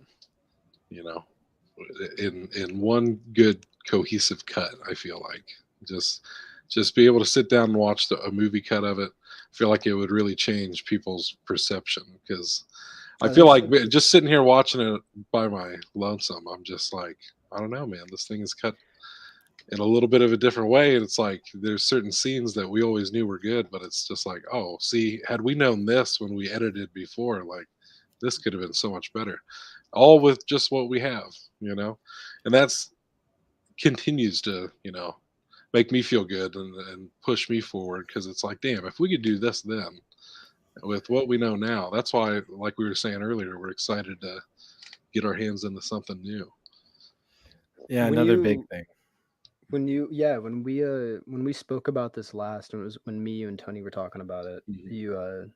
in one good cohesive cut. I feel like just be able to sit down and watch a movie cut of it. I feel like it would really change people's perception because I feel like just sitting here watching it by my lonesome, I'm just like, I don't know, man, this thing is cut in a little bit of a different way. And it's like, there's certain scenes that we always knew were good, but it's just like, oh, see, had we known this when we edited before, like this could have been so much better, all with just what we have, and that's continues to, make me feel good and push me forward. Cause it's like, damn, if we could do this, then with what we know now, that's why, like we were saying earlier, we're excited to get our hands into something new. Yeah. Another big thing. when we spoke about this last, and it was when me, you, and Tony were talking about it. Mhm.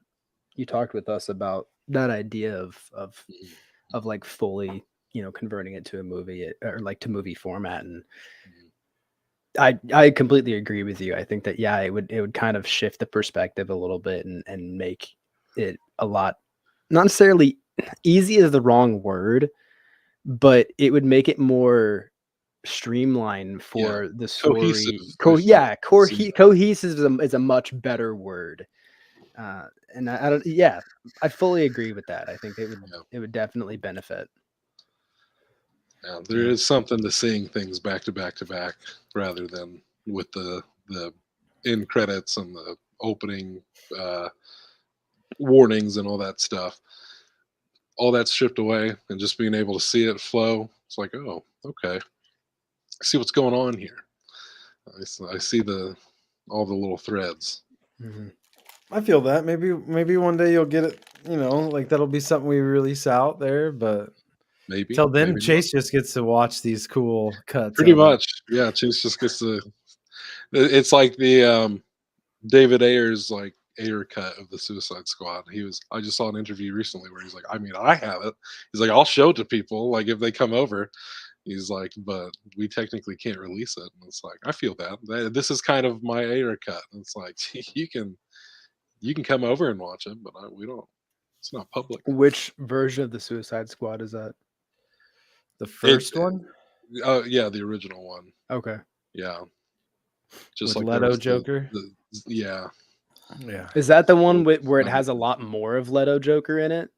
You talked with us about that idea Mhm. of like fully, converting it to a movie or like to movie format, and Mhm. I completely agree with you. I think that it would kind of shift the perspective a little bit and make it a lot, not necessarily easy is the wrong word, but it would make it more streamlined Yeah, for the cohesive. story. I feel Cohesive is a much better word. And I don't. Yeah, I fully agree with that. I think Yeah. it would definitely benefit. Yeah, there Yeah. is something to seeing things back to back to back rather than with the end credits and the opening uh, warnings and all that stuff. All that's stripped away and just being able to see it flow. It's like, oh, okay, I see what's going on here. I see the all the little threads. I feel that maybe one day you'll get it. Like that'll be something we release out there. But Maybe, till then, maybe not. Chase just gets to watch these cool cuts Pretty of it. much, yeah. Chase just gets to. It's like the David Ayer's like Ayer cut of the Suicide Squad. I just saw an interview recently where he's like, I mean, I have it. He's like, I'll show it to people like if they come over. He's like, but we technically can't release it. And it's like, I feel that. This is kind of my Ayer cut. And it's like you can come over and watch it, but we don't. It's not public. Which version of the Suicide Squad is that? The It, first one yeah, the original one. Okay. Yeah, just with like there Leto was Joker. yeah. Yeah. Is that the one where it has a lot more of Leto Joker in it?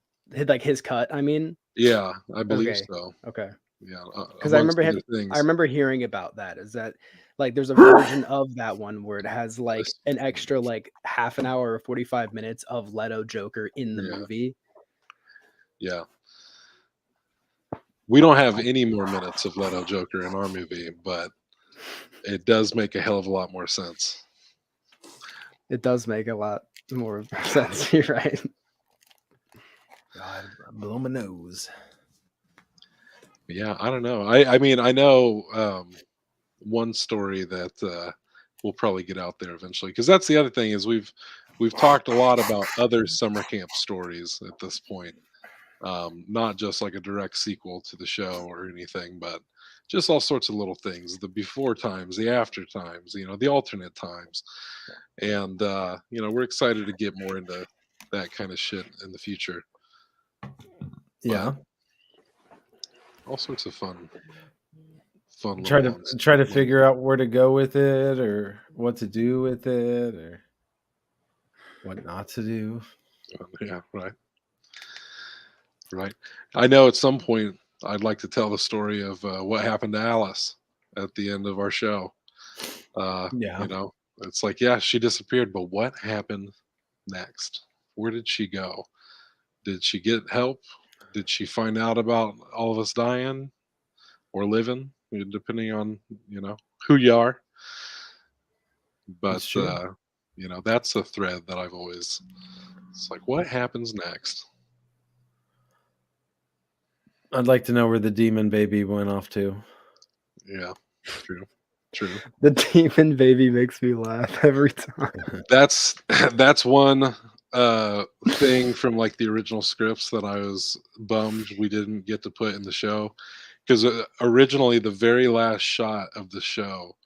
Like his cut, I mean. Yeah, I believe Okay. so. Okay. Yeah, Because amongst other I things. remember hearing about that. Is that like there's a version of that one where it has like This- an extra like half an hour or 45 minutes of Leto Joker in the Yeah, movie? yeah. We don't have any more minutes of Leto Joker in our movie, but it does make a hell of a lot more sense. It does make a lot more sense. You're right. God, I blow my nose. Yeah, I don't know. I mean, I know one story that we'll probably get out there eventually because that's the other thing is we've talked a lot about other summer camp stories at this point. Not just like a direct sequel to the show or anything, but just all sorts of little things, the before times, the after times, the alternate times. And we're excited to get more into that kind of shit in the future. Yeah. But all sorts of fun Try little to ones. try to figure out where to go with it or what to do with it or what not to do. Yeah, right. Right. I know at some point I'd like to tell the story of what happened to Alice at the end of our show. Yeah. It's like, yeah, she disappeared, but what happened next? Where did she go? Did she get help? Did she find out about all of us dying or living, depending on, who you are? But, That's true. that's a thread that I've always, it's like, what happens next? I'd like to know where the demon baby went off to. Yeah, true. True. The demon baby makes me laugh every time. That's one thing from like the original scripts that I was bummed we didn't get to put in the show because originally the very last shot of the show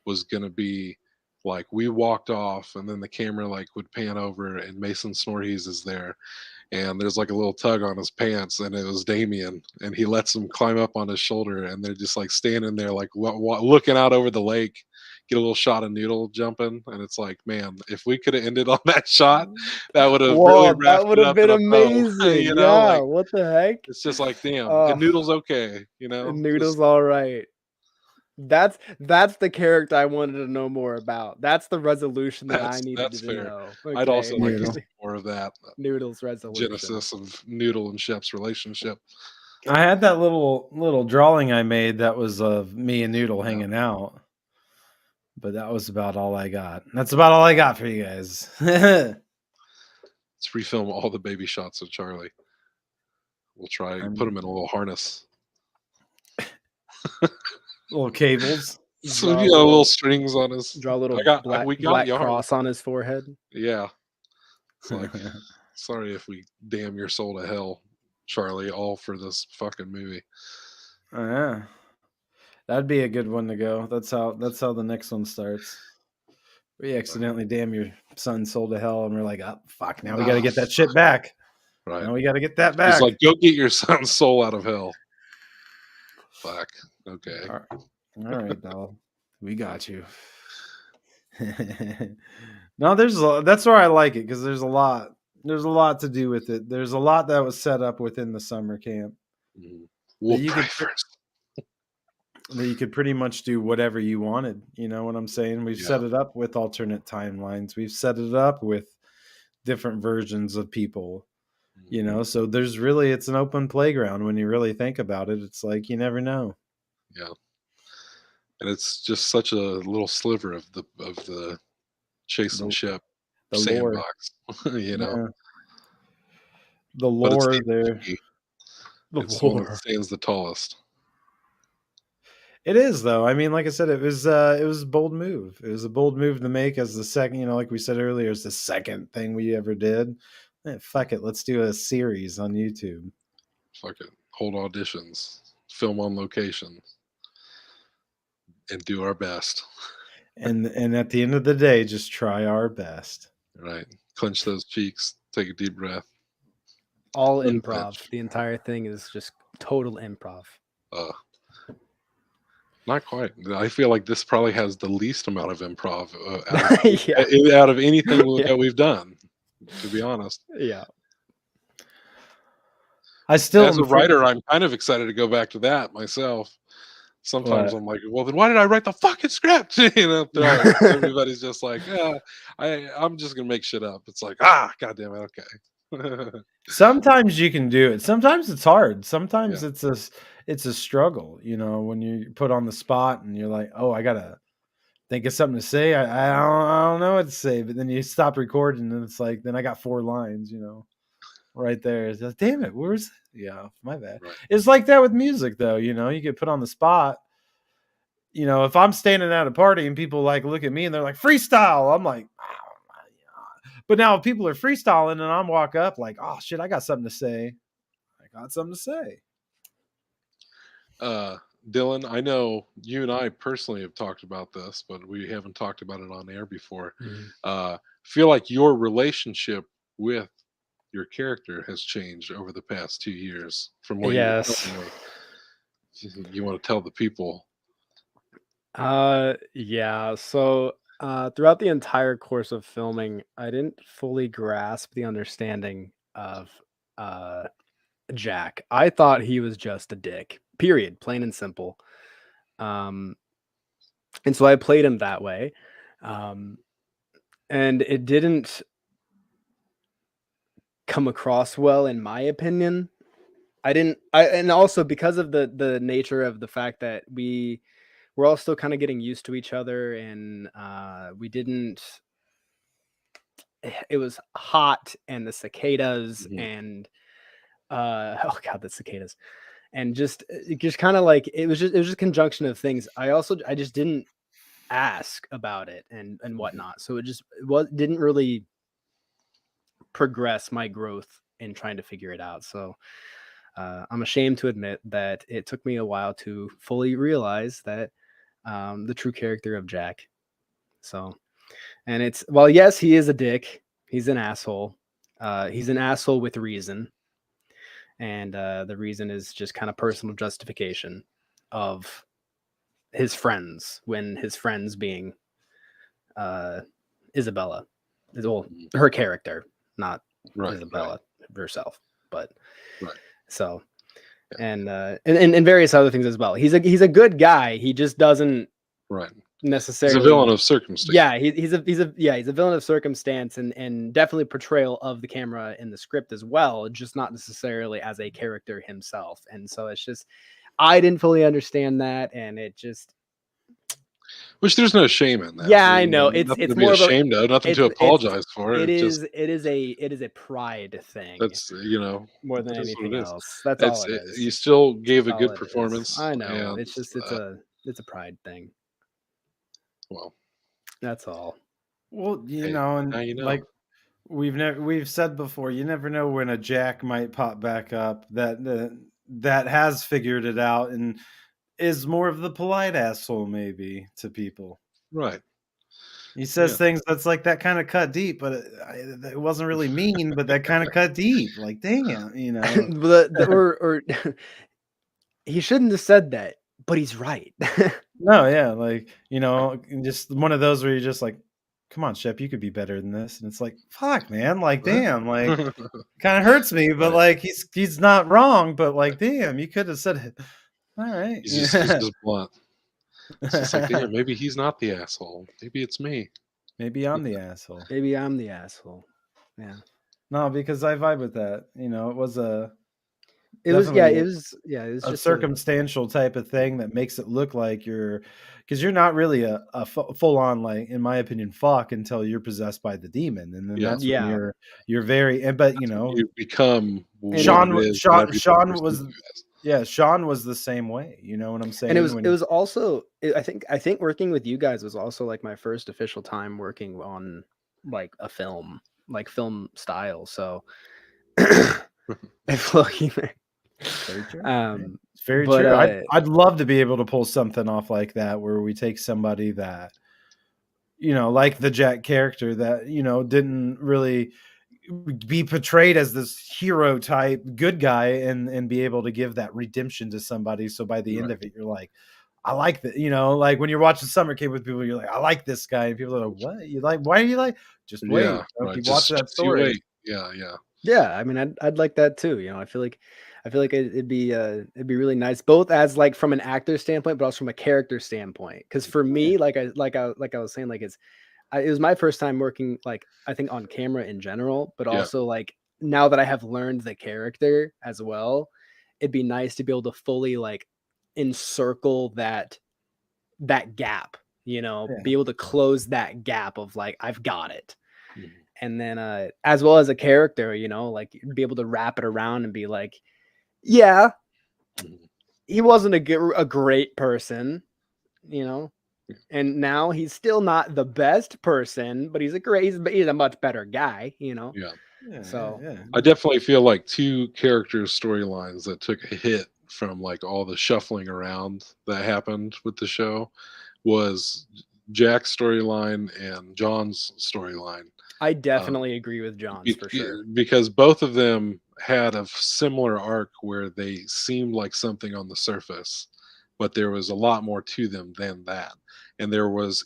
was going to be like we walked off and then the camera like would pan over and Mason Snorhees is there and there's like a little tug on his pants and it was Damien and he lets him climb up on his shoulder and they're just like standing there like looking out over the lake, get a little shot of Noodle jumping and it's like, man, if we could have ended on that shot that would have really Whoa, that wrapped would it have up in been a bow. amazing. Yeah, Like what the heck? it's just like, damn, Oh, and Noodle's okay, Noodle's just, all right. That's the character I wanted to know more about. That's the resolution that I needed that's to fair. know. I'd Okay. also like to Noodle. see more of that Noodle's resolution. genesis of Noodle and Shep's relationship. I had that little drawing I made that was of me and Noodle hanging out. But that was about all I got. That's about all I got for you guys. Let's refilm all the baby shots of Charlie. We'll try and put him in a little harness. Little cables. So Draw a little little, strings on his. draw a little We got black yarn. cross on his forehead. Yeah. It's like, sorry if we damn your soul to hell, Charlie, all for this fucking movie. Oh, yeah. That'd be a good one to go. That's how the next one starts. We accidentally damn your son's soul to hell, and we're like, oh fuck, now we gotta get that shit back. Right. Now we gotta get that He's back. like, go get your son's soul out of hell. Fuck. Okay. All right, doll. We got you. No, that's where I like it, because there's a lot to do with it. There's a lot that was set up within the summer camp. We'll that you pray could first. that you could pretty much do whatever you wanted. You know what I'm saying? We've Yeah. set it up with alternate timelines. We've set it up with different versions of people. You know, so it's an open playground when you really think about it. It's like you never know. Yeah. And it's just such a little sliver of the Chasenshep The lore. sandbox, you know. Yeah. The But it's lore the there. it's the one that stands the tallest. It is, though. I mean, like I said, it was a bold move. It was a bold move to make as the second, like we said earlier, it's the second thing we ever did. Fuck it, let's do a series on YouTube. Fuck it, hold auditions, film on location, and do our best. And at the end of the day, just try our best. Right, clench those cheeks, take a deep breath. All improv. The entire thing is just total improv. Not quite. I feel like this probably has the least amount of improv Yeah. out of anything that we've done, to be honest. Yeah. I still, As a writer, I'm kind of excited to go back to that myself. Sometimes What? I'm like, well, then why did I write the fucking script? Everybody's just like, yeah, I'm just gonna make shit up. It's like, god damn it, okay. Sometimes you can do it. Sometimes it's hard. Sometimes it's a struggle, when you put on the spot and you're like, oh, I gotta think of something to say. I don't know what to say, but then you stop recording and it's like, then I got 4 lines, right there. It's like, damn it, where's my bad. Right. It's like that with music, though. You get put on the spot. If I'm standing at a party and people like look at me and they're like, freestyle, I'm like, but now if people are freestyling and I'm walk up like, oh shit, I got something to say. Dylan, I know you and I personally have talked about this, but we haven't talked about it on air before. Feel like your relationship with your character has changed over the past 2 years from what you were telling me. You want to tell the people? Yeah. So throughout the entire course of filming, I didn't fully grasp the understanding of Jack. I thought he was just a dick. Period. Plain and simple. And so I played him that way. And it didn't come across well, in my opinion. And also because of the nature of the fact that we're all still kind of getting used to each other, and it was hot, and the cicadas, and oh god, the cicadas, and just kind of like it was just a conjunction of things. I just didn't ask about it and whatnot, so it didn't really progress my growth in trying to figure it out. So I'm ashamed to admit that it took me a while to fully realize that the true character of Jack. So, and yes, he is a dick. He's an asshole. He's an asshole with reason. And the reason is just kind of personal justification of his friends, when his friends being Isabella, her character, not Isabella herself, but so. And various other things as well. He's a good guy. He just doesn't necessarily. He's a villain of circumstance. Yeah, he's a villain of circumstance, and definitely portrayal of the camera in the script as well, just not necessarily as a character himself. And so it's just, I didn't fully understand that, and it just. Which there's no shame in that. Yeah, I know. It's to more be ashamed of, nothing to apologize for. It is a pride thing. That's more than anything else. That's all it is. You still gave a good performance. I know. It's just it's a pride thing. Well, That's all. Well, hey, and now you know. like we've said before, you never know when a Jack might pop back up that has figured it out and is more of the polite asshole maybe to people. Right. He says Yeah. things that's like that kind of cut deep, but it wasn't really mean, but that kind of cut deep. Like, damn, or he shouldn't have said that, but he's right. No, yeah, like, just one of those where you're just like, come on, Shep, you could be better than this. And it's like, fuck, man, like, damn, like, kind of hurts me, but Right. like, he's not wrong, but like, damn, you could have said it. All right. He's just blunt. It's just like, yeah, maybe he's not the asshole. Maybe it's me. Maybe I'm the asshole. Maybe I'm the asshole. Yeah. No, because I vibe with that. It was It was a just circumstantial type of thing that makes it look like because you're not really a full on, like, in my opinion, fuck until you're possessed by the demon, and then Yeah. that's when Yeah. you're very, but You become what Sean it is. Sean was Sean was the same way. You know what I'm saying? And it was also I think working with you guys was also like my first official time working on like a film, like film style. So if looking very true. It's very but, true. I'd love to be able to pull something off like that where we take somebody that, like the Jack character that, didn't really be portrayed as this hero type good guy and be able to give that redemption to somebody. So by the end of it, you're like, I like that, like when you're watching Summer Camp with people, you're like, I like this guy. And people are like, what? You like, why are you like, just wait. Yeah, right. Keep watching that Just you story. wait. Yeah, yeah. yeah, I mean, I'd like that too. I feel like it'd be really nice, both as like from an actor standpoint, but also from a character standpoint. Because for me, like I was saying, like it was my first time working, like, I think on camera in general, but Yeah. also like now that I have learned the character as well, it'd be nice to be able to fully like encircle that gap, be able to close that gap of like, I've got it. Mhm. And then as well as a character, like be able to wrap it around and be like, yeah, Mhm. he wasn't a great person, and now he's still not the best person, but he's a much better guy, Yeah. So I definitely feel like two character storylines that took a hit from like all the shuffling around that happened with the show was Jack's storyline and John's storyline. I definitely agree with John's for sure. Because both of them had a similar arc where they seemed like something on the surface, but there was a lot more to them than that. And there was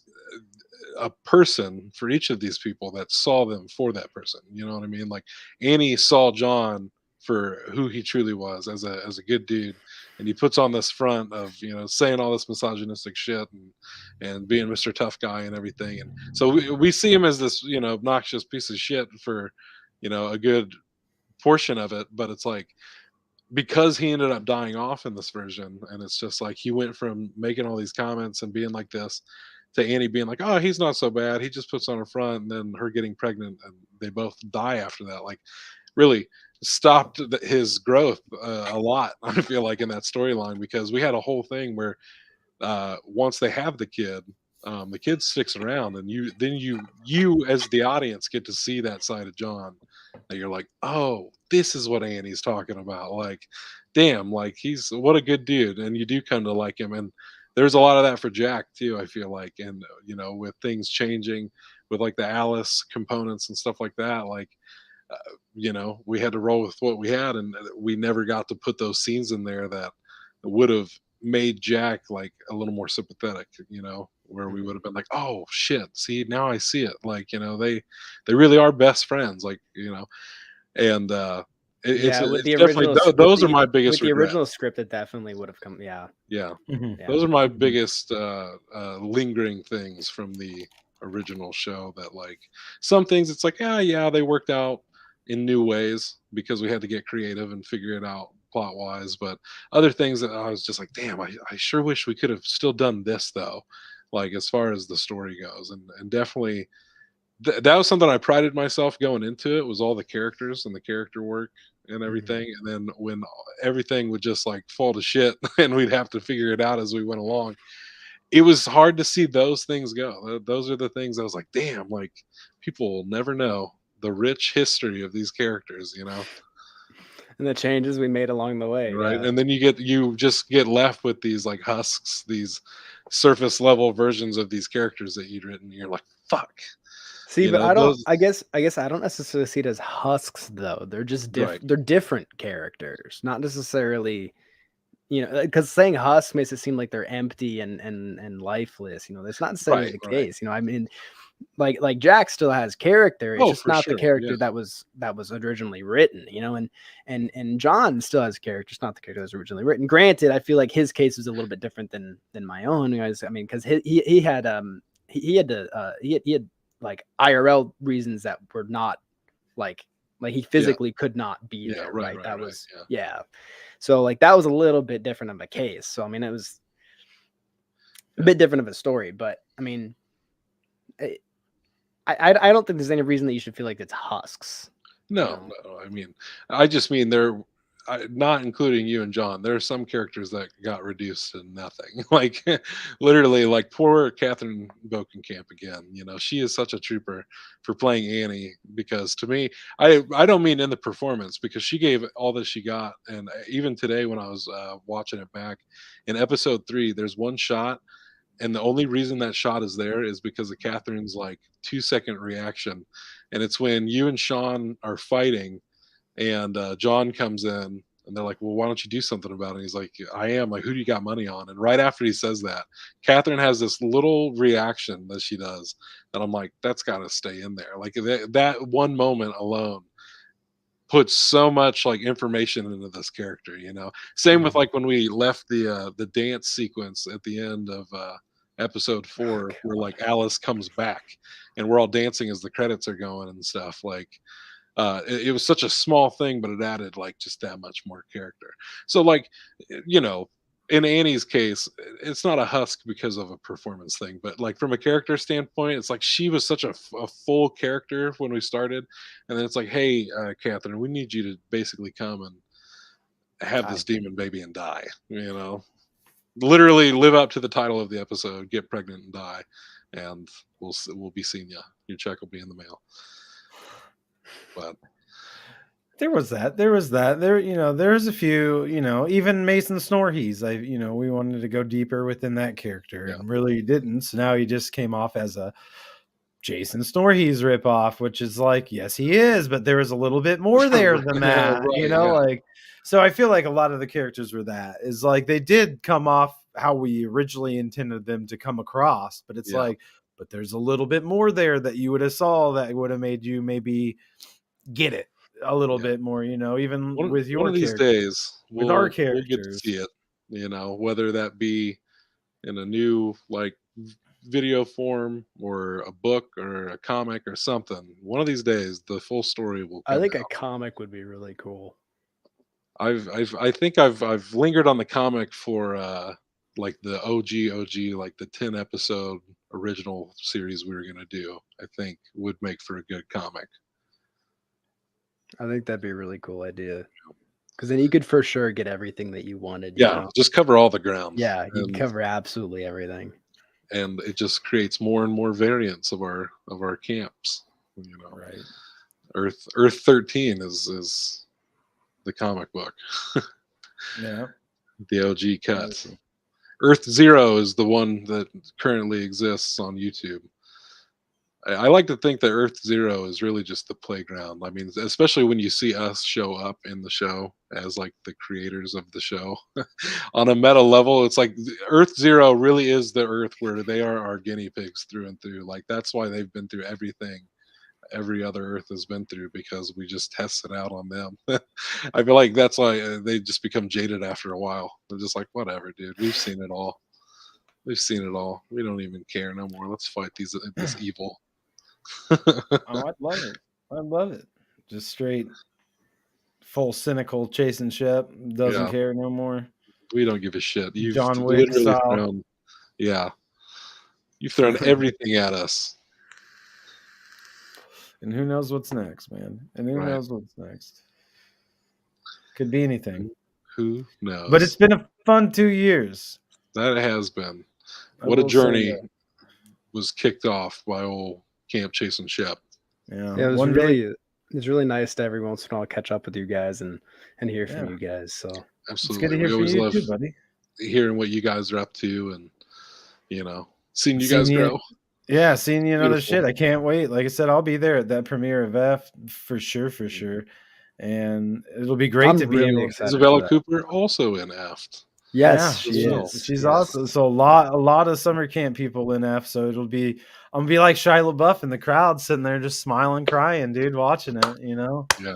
a person for each of these people that saw them for that person. You know what I mean? Like Annie saw John for who he truly was as a good dude, and he puts on this front of saying all this misogynistic shit and being Mr. Tough Guy and everything. And so we see him as this obnoxious piece of shit for a good portion of it, but it's like because he ended up dying off in this version, and it's just like he went from making all these comments and being like this to Annie being like, oh, he's not so bad, he just puts on her front, and then her getting pregnant and they both die after that. Like really stopped his growth a lot. I feel like in that storyline, because we had a whole thing where once they have the kid sticks around, and you as the audience get to see that side of John, that you're like, oh, this is what Annie's talking about. Like, damn, like he's what a good dude, and you do come to like him. And there's a lot of that for Jack too, I feel like. And with things changing with like the Alice components and stuff like that, like we had to roll with what we had, and we never got to put those scenes in there that would have made Jack like a little more sympathetic, where we would have been like, oh shit, see, now I see it. Like, they really are best friends, like, and with the it's definitely original those are my biggest with the regret. original script, it definitely would have come. Yeah. Yeah. Those are my biggest lingering things from the original show, that like some things it's like, yeah, they worked out in new ways because we had to get creative and figure it out plot wise, but other things that I was just like, damn, I sure wish we could have still done this though, like as far as the story goes. And definitely that was something I prided myself going into it, was all the characters and the character work and everything. And then when everything would just like fall to shit and we'd have to figure it out as we went along, it was hard to see those things go. Those are the things I was like, damn, like people will never know the rich history of these characters, you know? And the changes we made along the way. Right. Yeah. And then you just get left with these like husks, these surface level versions of these characters that you'd written. You're like, fuck. See, You but know, I don't. those I guess I don't necessarily see it as husks though. They're just right. They're different characters, not necessarily. Because saying husk makes it seem like they're empty and lifeless. That's not necessarily Right, the right. case. I mean, like Jack still has character. It's Oh, just for not the sure. character Yeah. that was originally written. And John still has character. It's not the character that was originally written. Granted, I feel like his case was a little bit different than my own. Guys, I mean, because he had he had like IRL reasons that were not like he physically could not be there. Right. That was yeah. So like that was a little bit different of a case. So I mean, it was a bit different of a story. But I mean, I don't think there's any reason that you should feel like it's husks. No. I mean, I just mean not including you and John. There are some characters that got reduced to nothing. Like literally, like poor Catherine Bokenkamp again. She is such a trooper for playing Annie. Because to me, I don't mean in the performance, because she gave all that she got. And even today, when I was watching it back in episode 3, there's one shot. And the only reason that shot is there is because of Catherine's like 2-second reaction. And it's when you and Sean are fighting, and John comes in, and they're like, well, why don't you do something about it? And he's like, I am. Like, who do you got money on? And right after he says that, Catherine has this little reaction that she does that I'm like, that's got to stay in there. Like that one moment alone puts so much like information into this character. Same with like when we left the dance sequence at the end of episode 4, where like Alice comes back and we're all dancing as the credits are going and stuff. Like it was such a small thing, but it added like just that much more character. So like, in Annie's case, it's not a husk because of a performance thing, but like from a character standpoint, it's like she was such a full character when we started, and then it's like, hey, Catherine, we need you to basically come and have this demon baby and die. Literally live up to the title of the episode, get pregnant and die, and we'll be seeing you. Your check will be in the mail. But there was that. There, there's a few, even Mason Snorhees. We wanted to go deeper within that character and really didn't. So now he just came off as a Jason Snorhees ripoff, which is like, yes, he is, but there was a little bit more there than that, like, so I feel like a lot of the characters were that is like, they did come off how we originally intended them to come across, but it's like, but there's a little bit more there that you would have saw that would have made you maybe get it a little bit more, even with your one of these days with our we'll get to characters. see it, whether that be in a new like video form or a book or a comic or something. One of these days the full story will come I think out. a comic would be really cool. I think I've lingered on the comic for like the OG, like the 10 episode original series we were going to do. I think would make for a good comic. I think that'd be a really cool idea, because then you could for sure get everything that you wanted. Just cover all the ground. Yeah, you can cover absolutely everything, and it just creates more and more variants of our camps. Right. Earth 13 is the comic book. Yeah. The OG cut. Earth 0 is the one that currently exists on YouTube. I like to think that Earth 0 is really just the playground. I mean, especially when you see us show up in the show as like the creators of the show on a meta level. It's like Earth 0 really is the Earth where they are our guinea pigs through and through. Like that's why they've been through everything every other Earth has been through, because we just test it out on them. I feel like that's why they just become jaded after a while. They're just like, whatever, dude, we've seen it all. We've seen it all. We don't even care no more. Let's fight this evil. Oh, I'd love it. I'd love it. Just straight, full cynical Chasenshep. Doesn't care no more. We don't give a shit. You've John Wick literally style. thrown, you've thrown everything at us. And who knows what's next, man? And who knows what's next? Could be anything. Who knows? But it's been a fun 2 years. That has been. what a will say journey that. was kicked off by old Camp Chasenshep. Yeah, Yeah, one day. it was really nice to every once in a while catch up with you guys and hear from Yeah. you guys. So It's good Absolutely. to hear We from always you love too, buddy. hearing what you guys are up to and, seeing you guys Seeing grow. Yeah, seeing you and other Beautiful. shit. I can't wait. Like I said, I'll be there at that premiere of F for sure, for sure. And it'll be great I'm to be really able excited. Isabella for that. Cooper also in Aft. Yes, Yeah, she well. is. she's Yes. awesome. So a lot of summer camp people in F. So I'm gonna be like Shia LaBeouf in the crowd, sitting there just smiling, crying, dude, watching it. Yeah.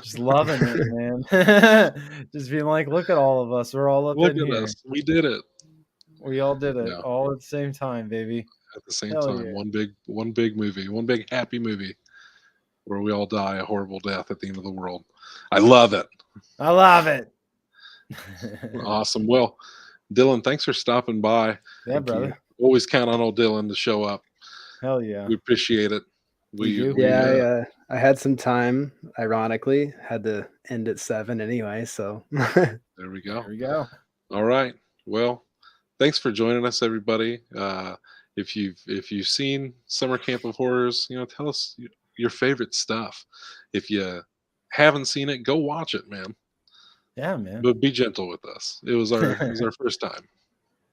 Just loving it, man. Just being like, look at all of us. We're all up Look in at here. us. We did it. We all did it Yeah. all at the same time, baby. At the same Hell time. yeah. One big movie. One big happy movie where we all die a horrible death at the end of the world. I love it. I love it. Awesome. Well, Dylan, thanks for stopping by. Yeah, Thank brother. you. Always count on old Dylan to show up. Hell yeah. We appreciate it. We do. Yeah, I had some time. Ironically, had to end at 7 anyway. So there we go. There we go. All right. Well, thanks for joining us, everybody. If you've seen Summer Camp of Horrors, tell us your favorite stuff. If you haven't seen it, go watch it, man. Yeah, man. But be gentle with us. It was our first time.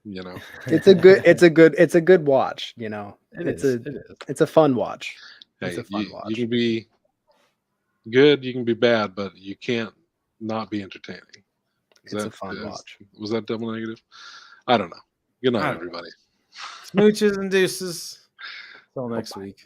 it's a good watch. It is. It's a fun watch. Hey, It's a fun you watch. can be good, you can be bad, but you can't not be entertaining. It's a fun watch. Was that double negative? I don't know. Good night, I don't know. everybody. Smooches and deuces. Till next week.